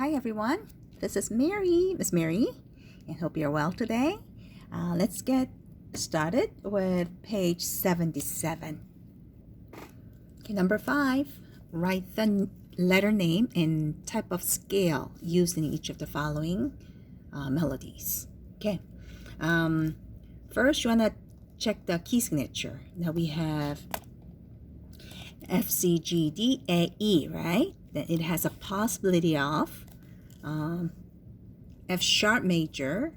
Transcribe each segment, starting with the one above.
Hi everyone, this is Miss Mary, and hope you're well today. Let's get started with page 77. Okay, number 5, write the letter name and type of scale used in each of the following melodies. Okay, first you want to check the key signature. Now we have F, C, G, D, A, E, right? Then it has a possibility of F sharp major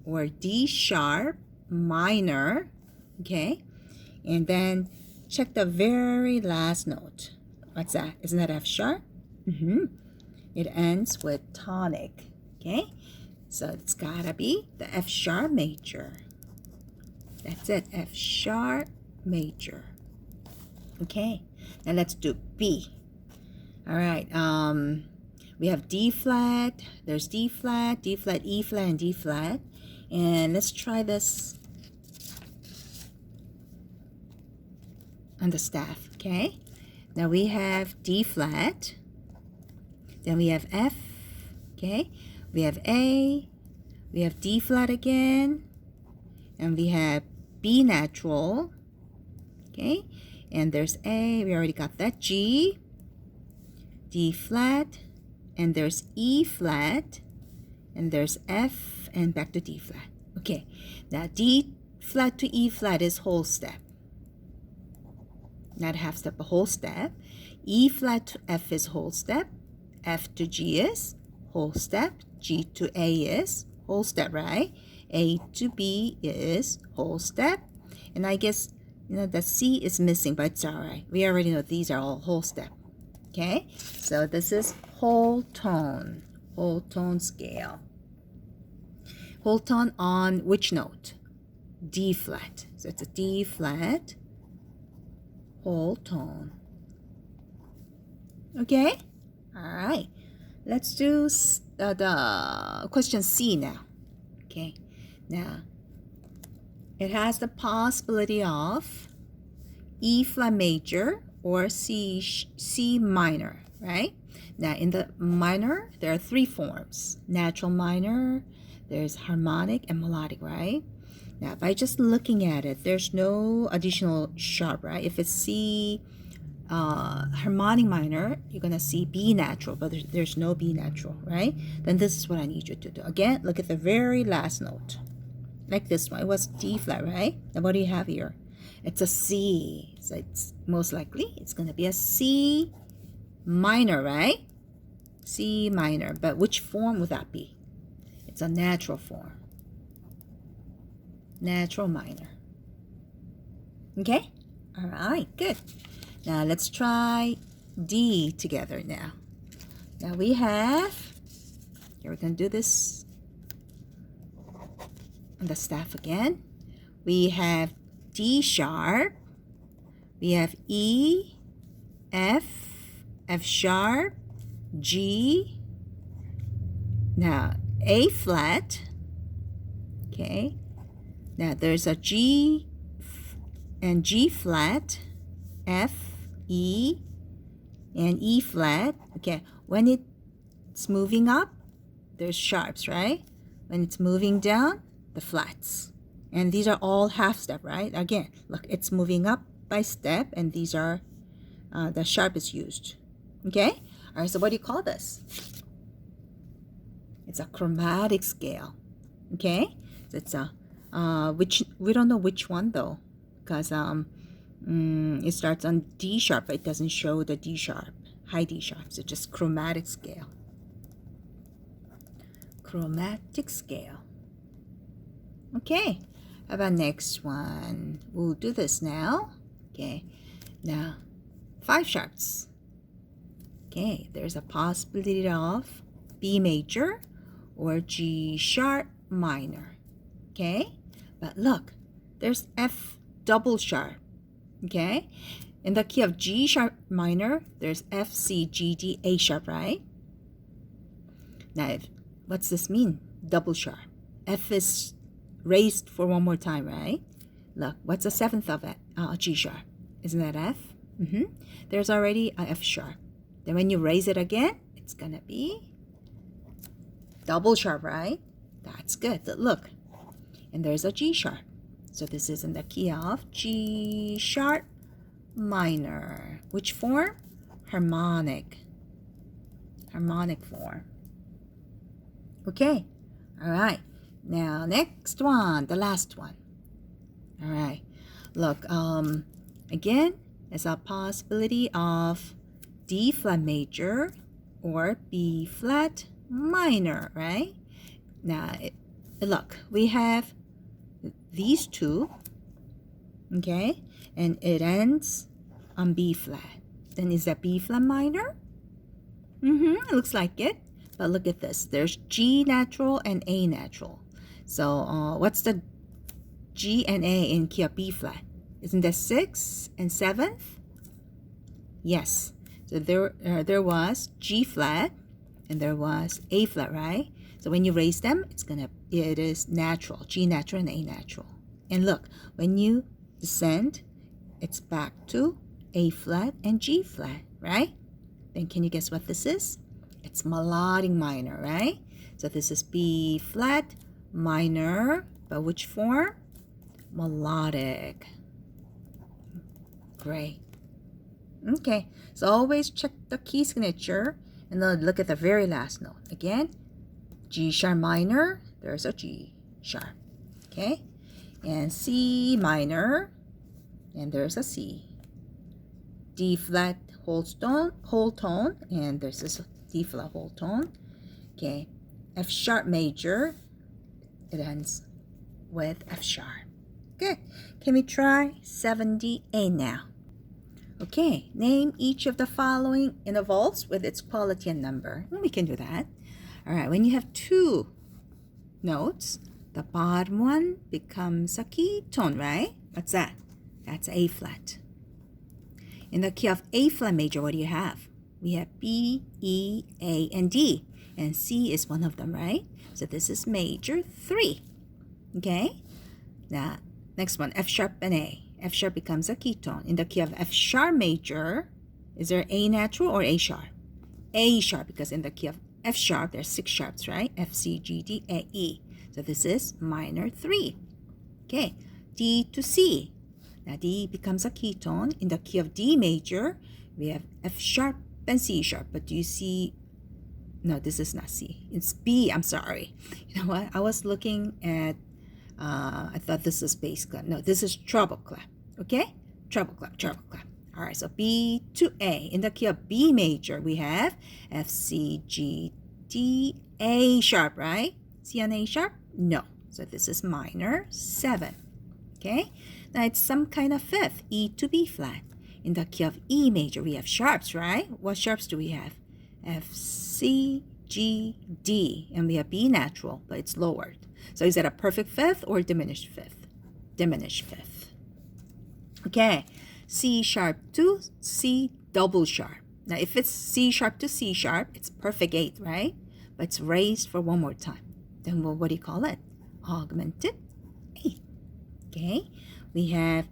or D sharp minor, okay? And then check the very last note. What's that? Isn't that F sharp? It ends with tonic, okay? So it's gotta be the F sharp major. That's it, F sharp major. Okay, now let's do B. All right, we have D flat, there's D flat, E flat, and D flat. And let's try this on the staff, okay? Now we have D flat, then we have F, okay? We have A, we have D flat again, and we have B natural, okay? And there's A, we already got that, G, D flat, and there's E flat, and there's F, and back to D flat. Okay, now D flat to E flat is whole step. Not half step, a whole step. E flat to F is whole step. F to G is whole step. G to A is whole step, right? A to B is whole step. And I guess the C is missing, but it's all right. We already know these are all whole step. Okay, so this is whole tone scale. Whole tone on which note? D flat. So it's a D flat whole tone. Okay, all right. Let's do the question C now. Okay, now it has the possibility of E flat major or C minor, right? Now in the minor, there are 3 forms. Natural minor, there's harmonic and melodic, right? Now by just looking at it, there's no additional sharp, right? If it's C harmonic minor, you're gonna see B natural, but there's no B natural, right? Then this is what I need you to do. Again, look at the very last note. Like this one, it was D flat, right? Now what do you have here? It's a C, so it's most likely it's gonna be a C minor, right? C minor, but which form would that be? It's a natural form. Natural minor. Okay? All right, good. Now let's try D together now. Now we have, here we're gonna do this on the staff again. We have D sharp, we have E, F, F sharp, G, now A flat, okay, now there's a G and G flat, F, E, and E flat. Okay, when it's moving up, there's sharps, right? When it's moving down, the flats. And these are all half step, right? Again, look, it's moving up by step, and these are the sharp is used. Okay? All right, so what do you call this? It's a chromatic scale. Okay? So it's a, which, we don't know which one though, because it starts on D sharp, but it doesn't show the D sharp, high D sharp. So just chromatic scale. Chromatic scale. Okay. How about next one? We'll do this now. Okay, now 5 sharps. Okay, there's a possibility of B major or G sharp minor. Okay, but look, there's F double sharp. Okay, in the key of G sharp minor, there's F, C, G, D, A sharp, right? Now, what's this mean? Double sharp. F is raised for one more time, right? Look, what's the 7th of it? G sharp. Isn't that F? There's already a F sharp. Then when you raise it again, it's gonna be double sharp, right? That's good. Look, and there's a G sharp. So this is in the key of G sharp minor. Which form? Harmonic. Harmonic form. Okay. All right. Now next one, the last one. All right. Look, again, there's a possibility of D flat major or B flat minor, right? Now, look, we have these two, okay, and it ends on B flat. Then is that B flat minor? It looks like it. But look at this. There's G natural and A natural. So what's the G and A in key of B flat? Isn't that 6th and 7th? Yes. So there was G flat and there was A flat, right? So when you raise them, it is natural, G natural and A natural. And look, when you descend, it's back to A flat and G flat, right? Then can you guess what this is? It's melodic minor, right? So this is B flat minor, but which form? Melodic. Great. Okay, so always check the key signature and then look at the very last note. Again, G sharp minor, there's a G sharp. Okay, and C minor, and there's a C. D flat whole tone, and there's this D flat whole tone. Okay, F sharp major, it ends with F sharp. Good. Can we try 78 now? Okay, name each of the following in a waltz with its quality and number. And we can do that. All right, when you have two notes, the bottom one becomes a key tone, right? What's that? That's A flat. In the key of A flat major, what do you have? We have B, E, A, and D. And C is one of them, right? So this is major 3. Okay? Now, next one, F sharp and A. F sharp becomes a key tone. In the key of F sharp major, is there A natural or A sharp? A sharp, because in the key of F sharp, there's 6 sharps, right? F, C, G, D, A, E. So this is minor 3. Okay, D to C. Now D becomes a key tone. In the key of D major, we have F sharp and C sharp. But do you see? No, this is not C. It's B. I'm sorry. You know what? I was looking at, I thought this is bass clef. No, this is treble clef. Okay? Treble clef, treble clef. All right, so B to A. In the key of B major, we have F, C, G, D, A sharp, right? C on A sharp? No. So this is minor 7. Okay? Now it's some kind of fifth, E to B flat. In the key of E major, we have sharps, right? What sharps do we have? F, C, G, D. And we have B natural, but it's lowered. So is that a perfect fifth or diminished fifth? Diminished fifth. Okay. C sharp to C double sharp. Now if it's C sharp to C sharp, it's perfect 8, right? But it's raised for one more time. Then what do you call it? Augmented 8. Okay. We have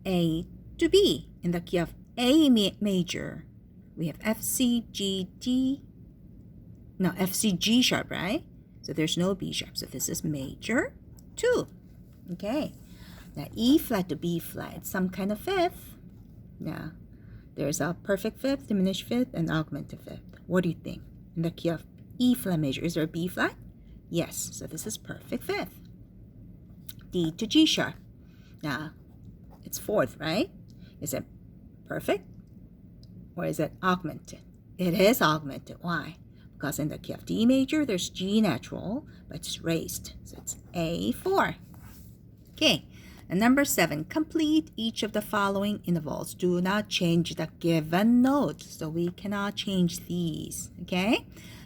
A to B. In the key of A major, we have F, C, G, D. No, F, C, G sharp, right? So there's no B sharp. So this is major 2. Okay. Now E flat to B flat, it's some kind of fifth. Now there's a perfect fifth, diminished fifth, and augmented fifth. What do you think? In the key of E flat major, is there a B flat? Yes. So this is perfect fifth. D to G sharp. Now it's fourth, right? Is it perfect or is it augmented? It is augmented. Why? Because in the key of D major, there's G natural, but it's raised. So it's A4. Okay. And number 7, complete each of the following intervals. Do not change the given notes. So we cannot change these. Okay.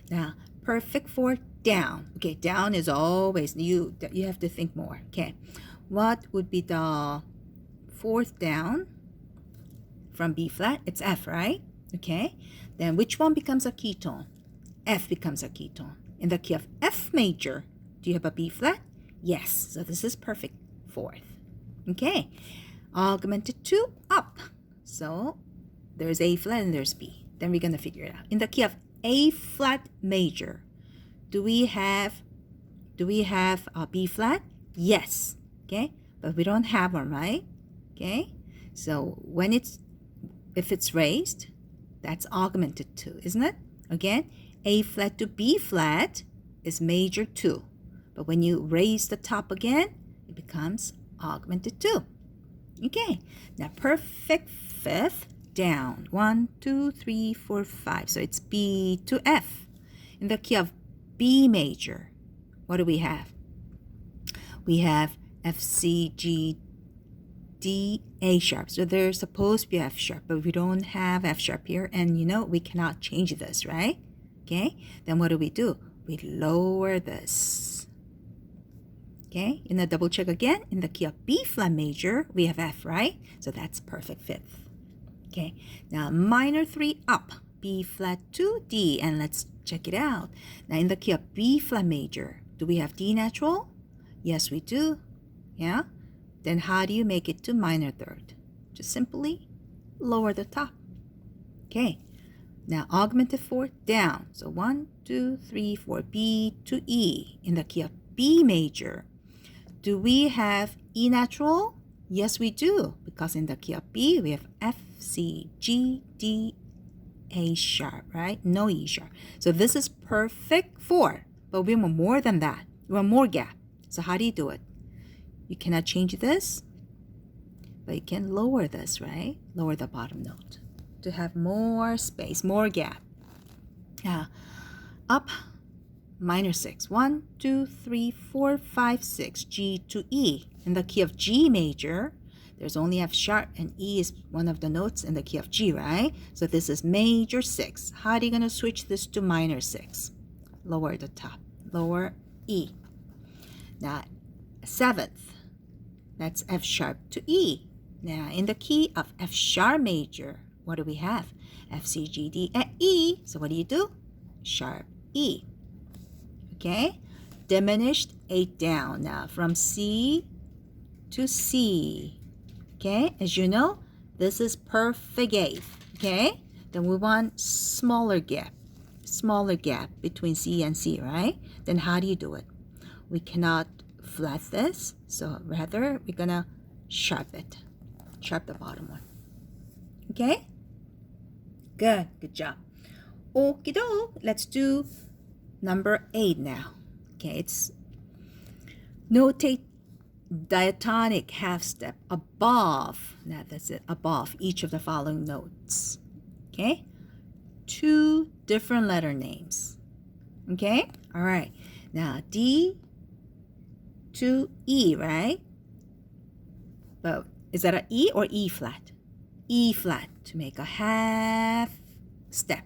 Now, perfect for down. Okay, down is always, you have to think more. Okay. What would be the fourth down from B flat? It's F, right? Okay. Then which one becomes a key tone? F becomes a key tone. In the key of F major, do you have a B flat? Yes. So this is perfect fourth. Okay. Augmented 2 up. So there's A flat and there's B. Then we're going to figure it out. In the key of A flat major, do we have a B flat? Yes. Okay, but we don't have one, right? Okay, so if it's raised, that's augmented 2, isn't it? Again, A flat to B flat is major 2, but when you raise the top again, it becomes augmented 2. Okay, now perfect fifth down. 1, 2, 3, 4, 5. So it's B to F. In the key of B major, what do we have? We have F, C, G, D, A sharp. So there's supposed to be F sharp, but we don't have F sharp here. And we cannot change this, right? Okay, then what do? We lower this. Okay, in the double check again, in the key of B flat major, we have F, right? So that's perfect fifth. Okay, now minor 3 up, B flat to D, and let's check it out. Now in the key of B flat major, do we have D natural? Yes, we do. Yeah? Then how do you make it to minor third? Just simply lower the top. Okay, now augmented 4 down. So 1, 2, 3, 4, B to E. In the key of B major, do we have E natural? Yes, we do, because in the key of B, we have F, C, G, D, A sharp, right? No E sharp. So this is perfect 4, but we want more than that. We want more gap. So how do you do it? You cannot change this, but you can lower this, right? Lower the bottom note to have more space, more gap. Up, minor 6. 1, 2, 3, 4, 5, 6. G to E. In the key of G major, there's only F sharp, and E is one of the notes in the key of G, right? So this is major 6. How are you going to switch this to minor 6? Lower the top. Lower E. Now, 7th. That's F sharp to E. Now, in the key of F sharp major, what do we have? F, C, G, D, and E. So what do? Sharp E. Okay? Diminished 8 down. Now, from C to C. Okay? As you know, this is perfect 8. Okay? Then we want smaller gap between C and C, right? Then how do you do it? We cannot flat this, so rather we're gonna sharp the bottom one. Okay, good job. Okie doke, let's do number 8 now. Okay, it's notate diatonic half step above. Now that's it, above each of the following notes. Okay, 2 different letter names. Okay, all right. Now D to E, right? But is that an E or E flat? E flat to make a half step.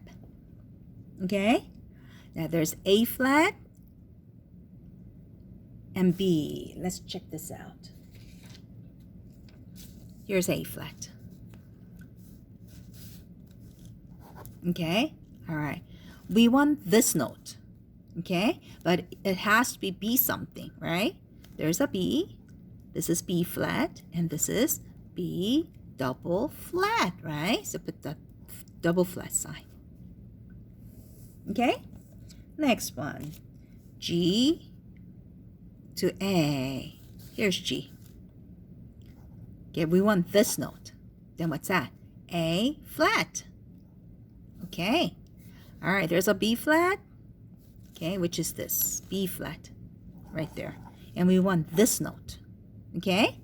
Okay? Now there's A flat and B. Let's check this out. Here's A flat. Okay? All right. We want this note. Okay? But it has to be B something, right? There's a B, this is B flat, and this is B double flat, right? So put the double flat sign. Okay? Next one, G to A. Here's G. Okay, we want this note. Then what's that? A flat. Okay. All right, there's a B flat. Okay, which is this? B flat, right there. And we want this note, okay?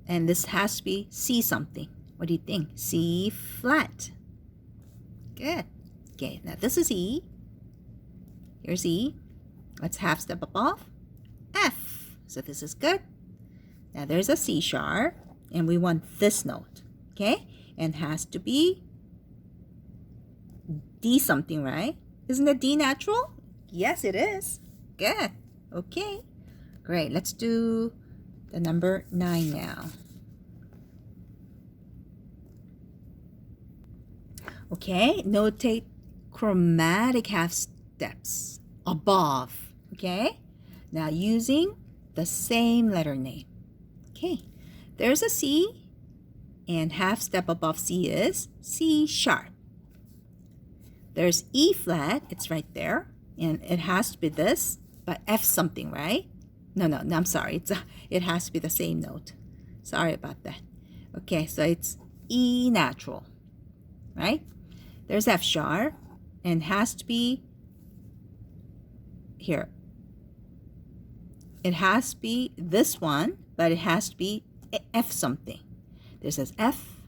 And this has to be C something. What do you think? C flat. Good. Okay, now this is E. Here's E. Let's half step above. F. So this is good. Now there's a C sharp, and we want this note, okay? And has to be D something, right? Isn't it D natural? Yes, it is. Good. Okay. Great, let's do the number 9 now. Okay, notate chromatic half steps above. Okay, now using the same letter name. Okay, there's a C, and half step above C is C sharp. There's E flat, it's right there, And it has to be this, but F something, right? No, I'm sorry. It has to be the same note. Sorry about that. Okay, so it's E natural, right? There's F sharp, and has to be here. It has to be this one, but it has to be F something. There's this F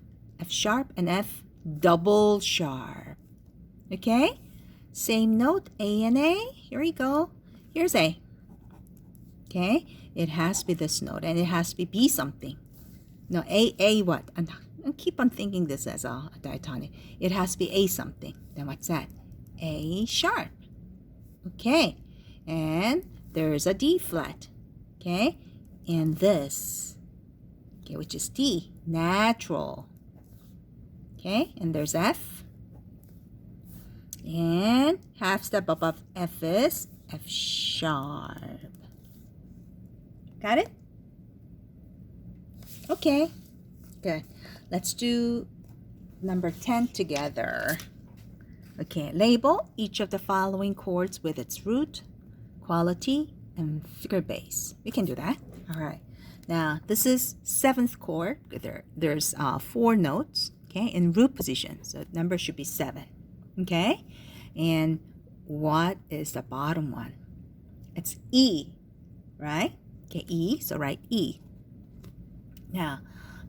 sharp, and F double sharp. Okay? Same note, A and A. Here we go. Here's A. Okay? It has to be this note, and it has to be B something. No, A what? I keep on thinking this as a diatonic. It has to be A something. Then what's that? A sharp. Okay. And there's a D flat. Okay? And this. Okay, which is D, natural. Okay? And there's F. And half step above F is F sharp. Got it? Okay, good. Let's do number 10 together. Okay, label each of the following chords with its root, quality, and figure base. We can do that. All right. Now, this is 7th chord. There's 4 notes, okay, in root position. So the number should be 7, okay? And what is the bottom one? It's E, right? Okay, E, so write E. Now,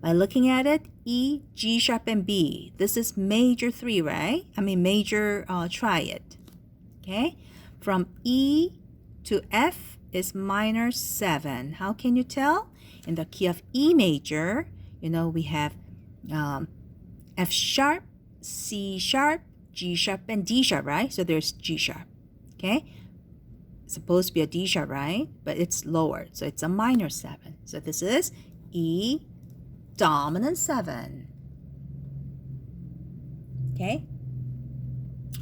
by looking at it, E, G sharp, and B. This is major 3, right? I mean major triad. Okay? From E to F is minor 7. How can you tell? In the key of E major, we have F sharp, C sharp, G sharp, and D sharp, right? So there's G sharp. Okay? It's supposed to be a D sharp, right? But it's lower, so it's a minor 7. So this is E dominant 7. Okay?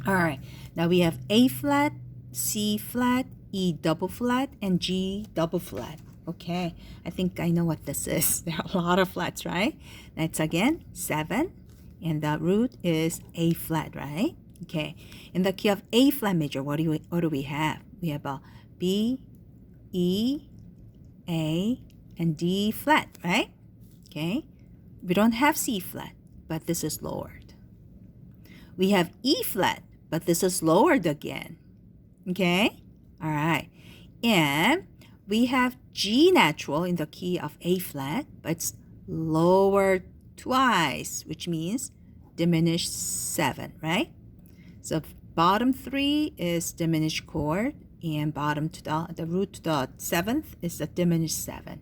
All right. Now we have A flat, C flat, E double flat, and G double flat. Okay. I think I know what this is. There are a lot of flats, right? That's again 7. And the root is A flat, right? Okay. In the key of A flat major, what do we have? We have a B, E, A, and D flat, right? Okay. We don't have C flat, but this is lowered. We have E flat, but this is lowered again. Okay? All right. And we have G natural in the key of A flat, but it's lowered twice, which means diminished 7, right? So bottom 3 is diminished chord, and bottom to the root to the 7th is the diminished 7.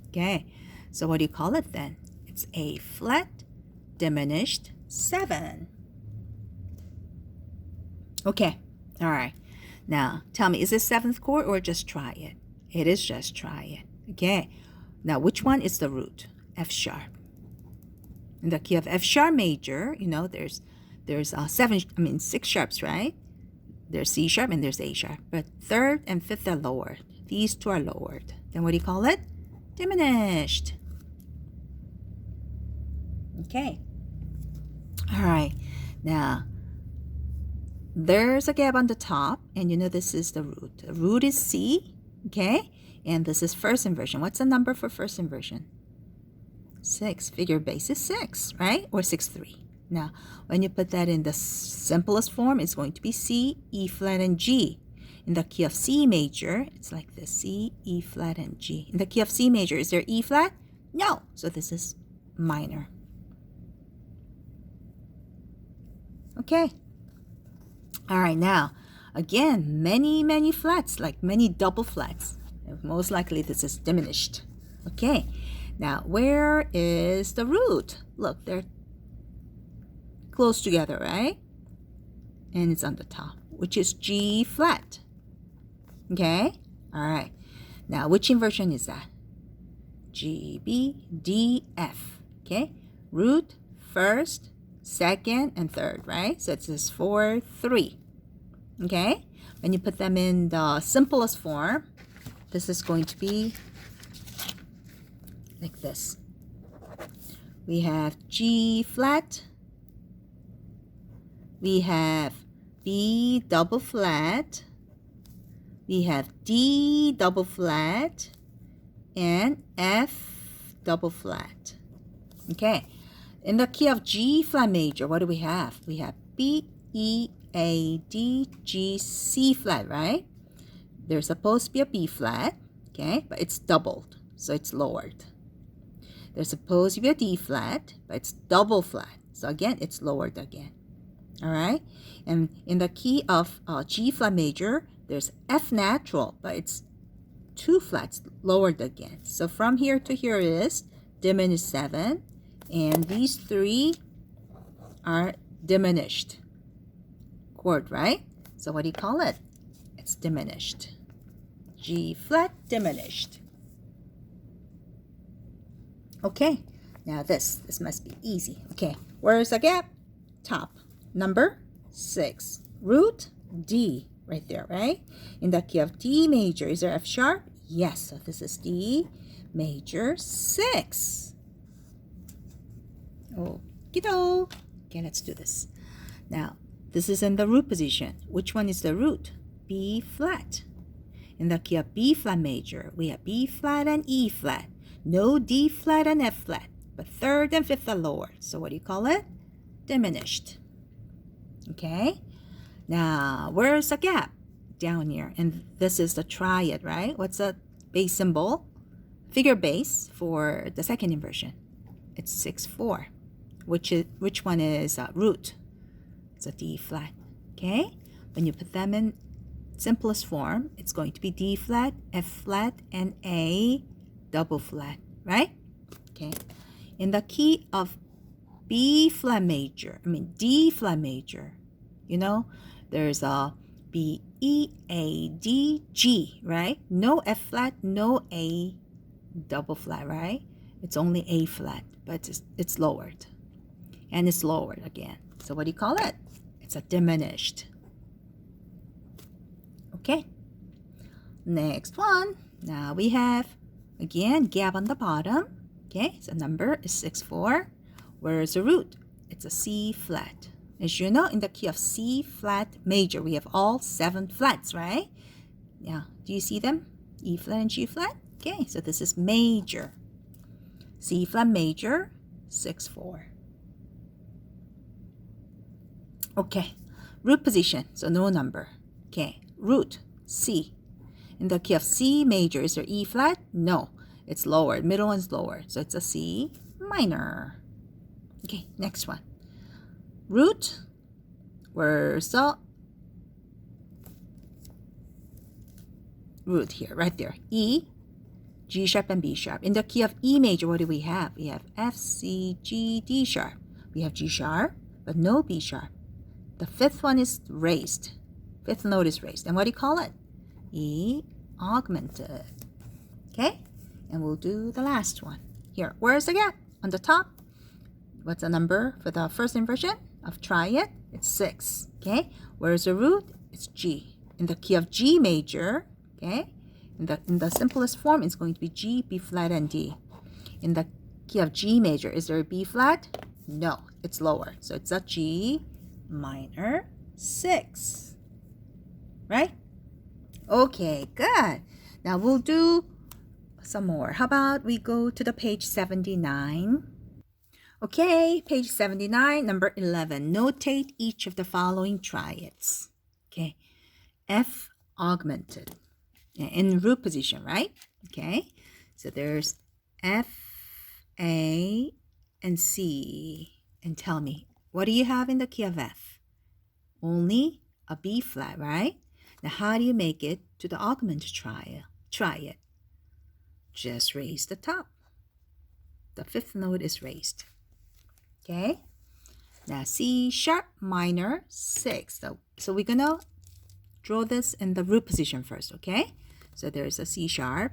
Okay, so what do you call it then? It's A flat diminished 7. Okay, all right. Now tell me, is it 7th chord or just triad? It is just triad. Okay, now which one is the root? F sharp. In the key of F sharp major, there's 6 sharps, right? There's C sharp and there's A sharp. But 3rd and 5th are lowered. These 2 are lowered. Then what do you call it? Diminished. Okay. All right. Now, there's a gap on the top, and this is the root. The root is C, okay? And this is first inversion. What's the number for first inversion? 6. Figure base is 6, right? Or 6/3. Now, when you put that in the simplest form, it's going to be C, E flat, and G. In the key of C major, it's like this, C, E flat, and G. In the key of C major, is there E flat? No. So this is minor. Okay. All right, now, again, many flats, like many double flats. Most likely this is diminished. Okay. Now, where is the root? Look, they're close together, right? And it's on the top, which is G flat. Okay? All right. Now, which inversion is that? G, B, D, F. Okay? Root, first, second, and third, right? So it says 4, 3. Okay? When you put them in the simplest form, this is going to be like this. We have G flat. We have B double flat. we have D double flat and F double flat. Okay, in the key of G flat major, what do we have? We have B, E, A, D, G, C flat, right? There's supposed to be a B flat, okay, but it's doubled, so it's lowered. There's supposed to be a D flat, but it's double flat, so again, it's lowered again. All right, and in the key of G flat major, there's F natural, but it's 2 flats lowered again. So from here to here is diminished 7, and these 3 are diminished chord, right? So what do you call it? It's diminished. G flat diminished. Okay, now this must be easy. Okay, where's the gap? Top. Number 6. Root D right there, right? In the key of D major, is there F sharp? Yes, so this is D major 6. Okey-doke. Okay, let's do this. Now, this is in the root position. Which one is the root? B flat. In the key of B flat major, we have B flat and E flat. No D flat and F flat, but 3rd and 5th are lower. So what do you call it? Diminished. Okay, now where's the gap? Down here, and this is the triad, right? What's the base symbol? Figure base for the second inversion. It's 6, 4. Which one is root? It's a D flat. Okay, when you put them in simplest form, it's going to be D flat, F flat, and A double flat, right? Okay, in the key of D flat major, you know, there's a B, E, A, D, G, right? No F flat, no A double flat, right? It's only A flat, but it's lowered. And it's lowered again. So what do you call it? It's a diminished. Okay. Next one. Now we have, again, gap on the bottom. Okay, so number is 6, 4. Where is the root? It's a C flat. As you know, in the key of C flat major, we have all 7 flats, right? Yeah, do you see them? E flat and G flat? Okay, so this is major. C flat major, 6, 4. Okay, root position, so no number. Okay, root, C. In the key of C major, is there E flat? No, it's lowered. Middle one's lowered, so it's a C minor. Okay, next one. Root, where's the root here? Right there. E, G sharp, and B sharp. In the key of E major, what do we have? We have F, C, G, D sharp. We have G sharp, but no B sharp. The 5th one is raised. 5th note is raised. And what do you call it? E augmented. Okay? And we'll do the last one. Here, where's the gap? On the top. What's the number for the first inversion of triad? It's 6. Okay? Where's the root? It's G. In the key of G major, okay? In the simplest form, it's going to be G, B flat, and D. In the key of G major, is there a B flat? No, it's lower. So it's a G minor 6. Right? Okay, good. Now we'll do some more. How about we go to the page 79? Okay, page 79, number 11. Notate each of the following triads. Okay, F augmented. In root position, right? Okay, so there's F, A, and C. And tell me, what do you have in the key of F? Only a B flat, right? Now, how do you make it to the augmented triad? Just raise the top. The 5th note is raised. Okay, now C sharp minor 6. So we're gonna draw this in the root position first, okay? So there's a C sharp,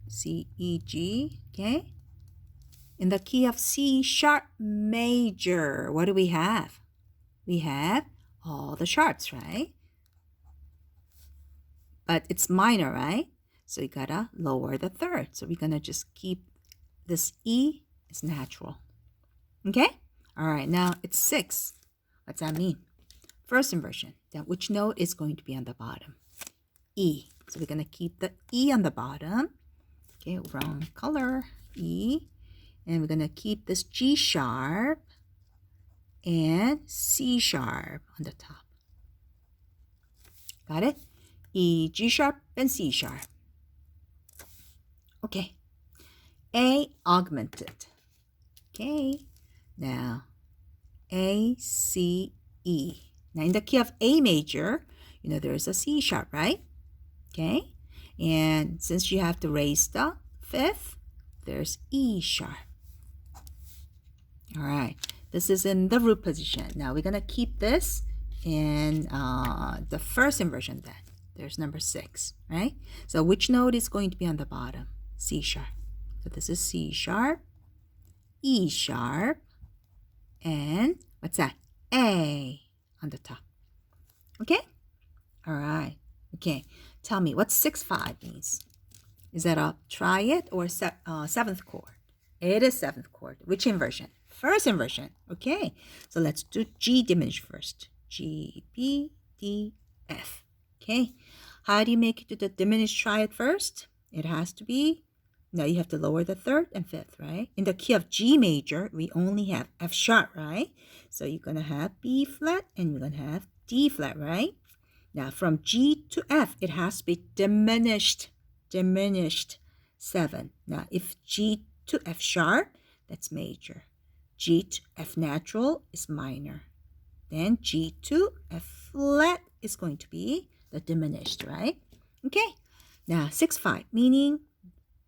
C, E, G, okay? In the key of C sharp major, what do we have? We have all the sharps, right? But it's minor, right? So you gotta lower the 3rd. So we're gonna just keep this E is natural, okay? All right, now it's 6. What's that mean? First inversion. Then which note is going to be on the bottom? E. So we're going to keep the E on the bottom. Okay, wrong color, E. And we're going to keep this G sharp and C sharp on the top. Got it? E, G sharp, and C sharp. Okay. A augmented. Okay. Now, A, C, E. Now, in the key of A major, you know, there's a C sharp, right? Okay. And since you have to raise the fifth, there's E sharp. All right. This is in the root position. Now, we're going to keep this in the first inversion then. There's number 6, right? So which note is going to be on the bottom? C sharp. So this is C sharp, E sharp, and what's that? A on the top. Okay? All right. Okay. Tell me, what 6-5 means? Is that a triad or 7th chord? It is 7th chord. Which inversion? First inversion. Okay. So let's do G diminished first. G, B, D, F. Okay. How do you make it to the diminished triad first? It has to be, now you have to lower the 3rd and 5th, right? In the key of G major, we only have F sharp, right? So you're going to have B flat and you're going to have D flat, right? Now from G to F, it has to be diminished 7. Now if G to F sharp, that's major. G to F natural is minor. Then G to F flat is going to be the diminished, right? Okay. Now 6-5, meaning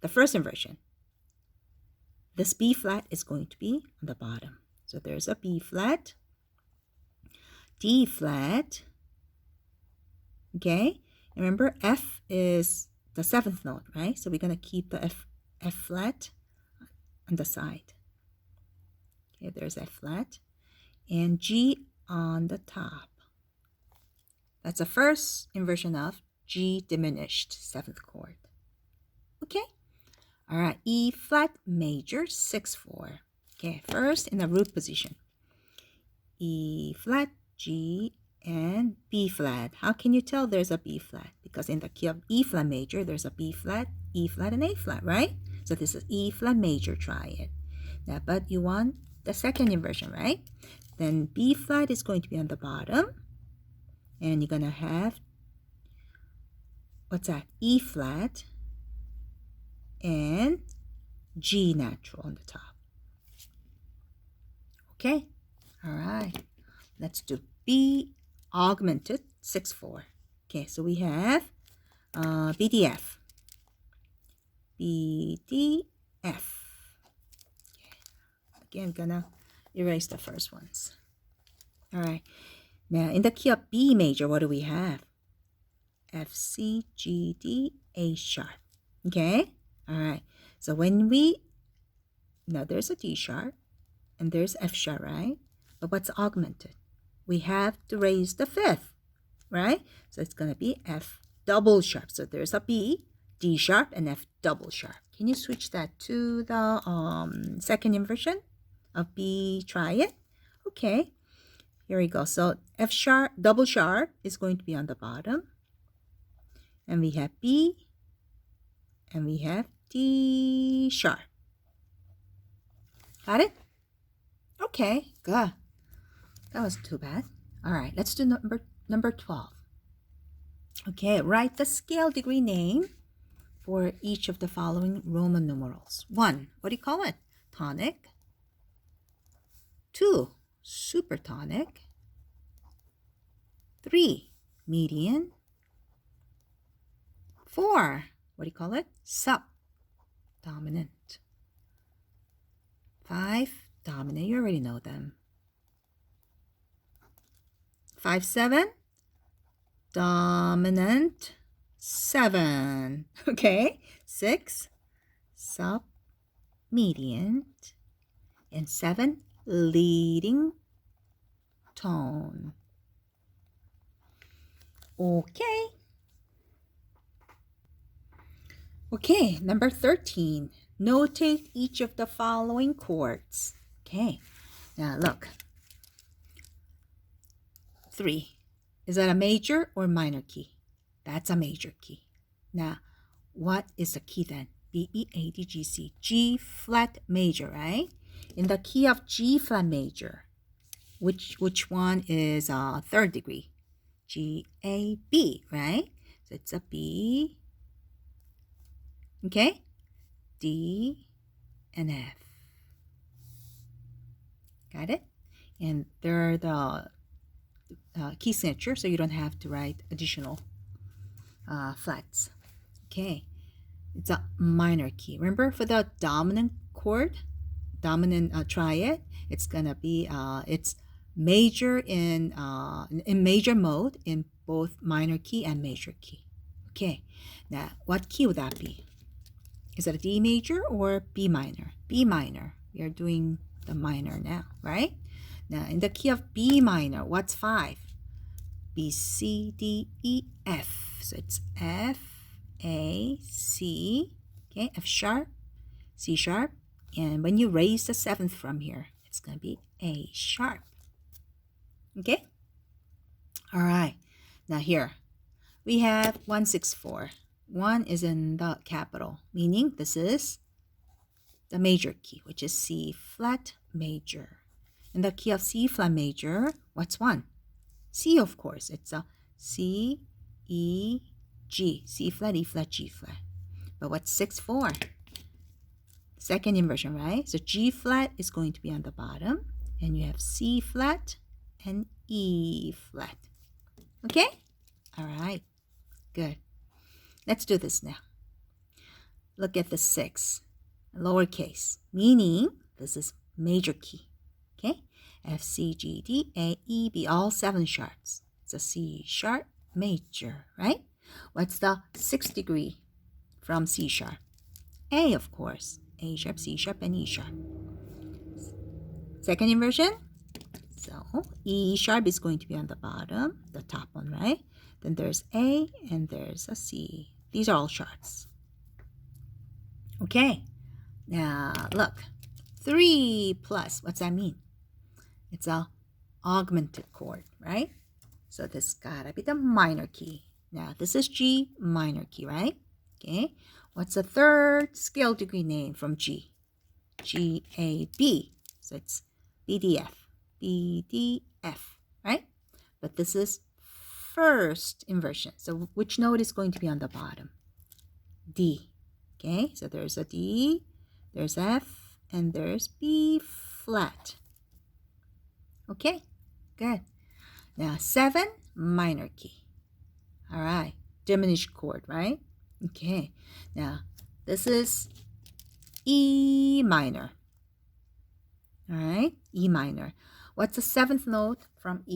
the first inversion. This B flat is going to be on the bottom. So there's a B flat, D flat. Okay. Remember, F is the 7th note, right? So we're going to keep the F flat on the side. Okay, there's F flat. And G on the top. That's the first inversion of G diminished 7th chord. Okay? All right, E flat major 6-4. Okay, first in the root position. E flat, G, and B flat. How can you tell there's a B flat? Because in the key of E flat major, there's a B flat, E flat, and A flat, right? So this is E flat major triad. Now, but you want the second inversion, right? Then B flat is going to be on the bottom. And you're going to have, what's that? E flat and G natural on the top. Okay. All right. Let's do B augmented 6-4. Okay, so we have BDF. BDF. Okay. Again, I'm gonna erase the first ones. All right. Now, in the key of B major, what do we have? F, C, G, D, A sharp. Okay? All right. So when we, now there's a D sharp and there's F sharp, right? But what's augmented? We have to raise the 5th, right? So it's going to be F double sharp. So there's a B, D sharp, and F double sharp. Can you switch that to the second inversion of B triad? Okay. Here we go. So F sharp, double sharp is going to be on the bottom. And we have B. And we have D sharp. Got it? Okay, good. That wasn't too bad. All right, let's do number 12. Okay, write the scale degree name for each of the following Roman numerals. 1, what do you call it? Tonic. 2, supertonic. 3, median. 4, what do you call it? Subdominant. 5, dominant. You already know them. 5, 7, dominant 7. Okay. 6, submediant. And 7, leading tone. Okay. Okay, number 13. Notate each of the following chords. Okay, now look. 3. Is that a major or minor key? That's a major key. Now, what is the key then? B, E, A, D, G, C. G flat major, right? In the key of G flat major, which one is third degree? G, A, B, right? So it's a B, okay? D, and F. Got it? And they're the key signature, so you don't have to write additional flats. Okay, it's a minor key. Remember, for the dominant chord, dominant triad, it's gonna be it's major in major mode in both minor key and major key. Okay, now what key would that be? Is it a D major or B minor? B minor. We are doing the minor now, right? Now in the key of B minor, what's 5? B, C, D, E, F. So it's F, A, C, okay, F sharp, C sharp, and when you raise the 7th from here, it's going to be A sharp. Okay? All right. Now here, we have 164. 1 is in the capital, meaning this is the major key, which is C flat major. In the key of C flat major, what's 1? C, of course. It's a C, E, G. C flat, E flat, G flat. But what's 6-4? Second inversion, right? So G flat is going to be on the bottom. And you have C flat and E flat. Okay? All right. Good. Let's do this now. Look at the 6. Lowercase. Meaning this is major key. Okay? F, C, G, D, A, E, B, all 7 sharps. It's a C sharp major, right? What's the 6th degree from C sharp? A, of course. A sharp, C sharp, and E sharp. Second inversion. So E sharp is going to be on the bottom, the top one, right? Then there's A and there's a C. These are all sharps. Okay. Now look. 3 plus, what's that mean? It's a augmented chord, right? So this gotta be the minor key. Now this is G minor key, right? Okay. What's the third scale degree name from G? G, A, B. So it's BDF. BDF, right? But this is first inversion. So which note is going to be on the bottom? D. Okay. So there's a D, there's F, and there's B flat. Okay, good. Now 7, minor key. All right, diminished chord, right? Okay, now this is E minor. All right, E minor. What's the 7th note from E?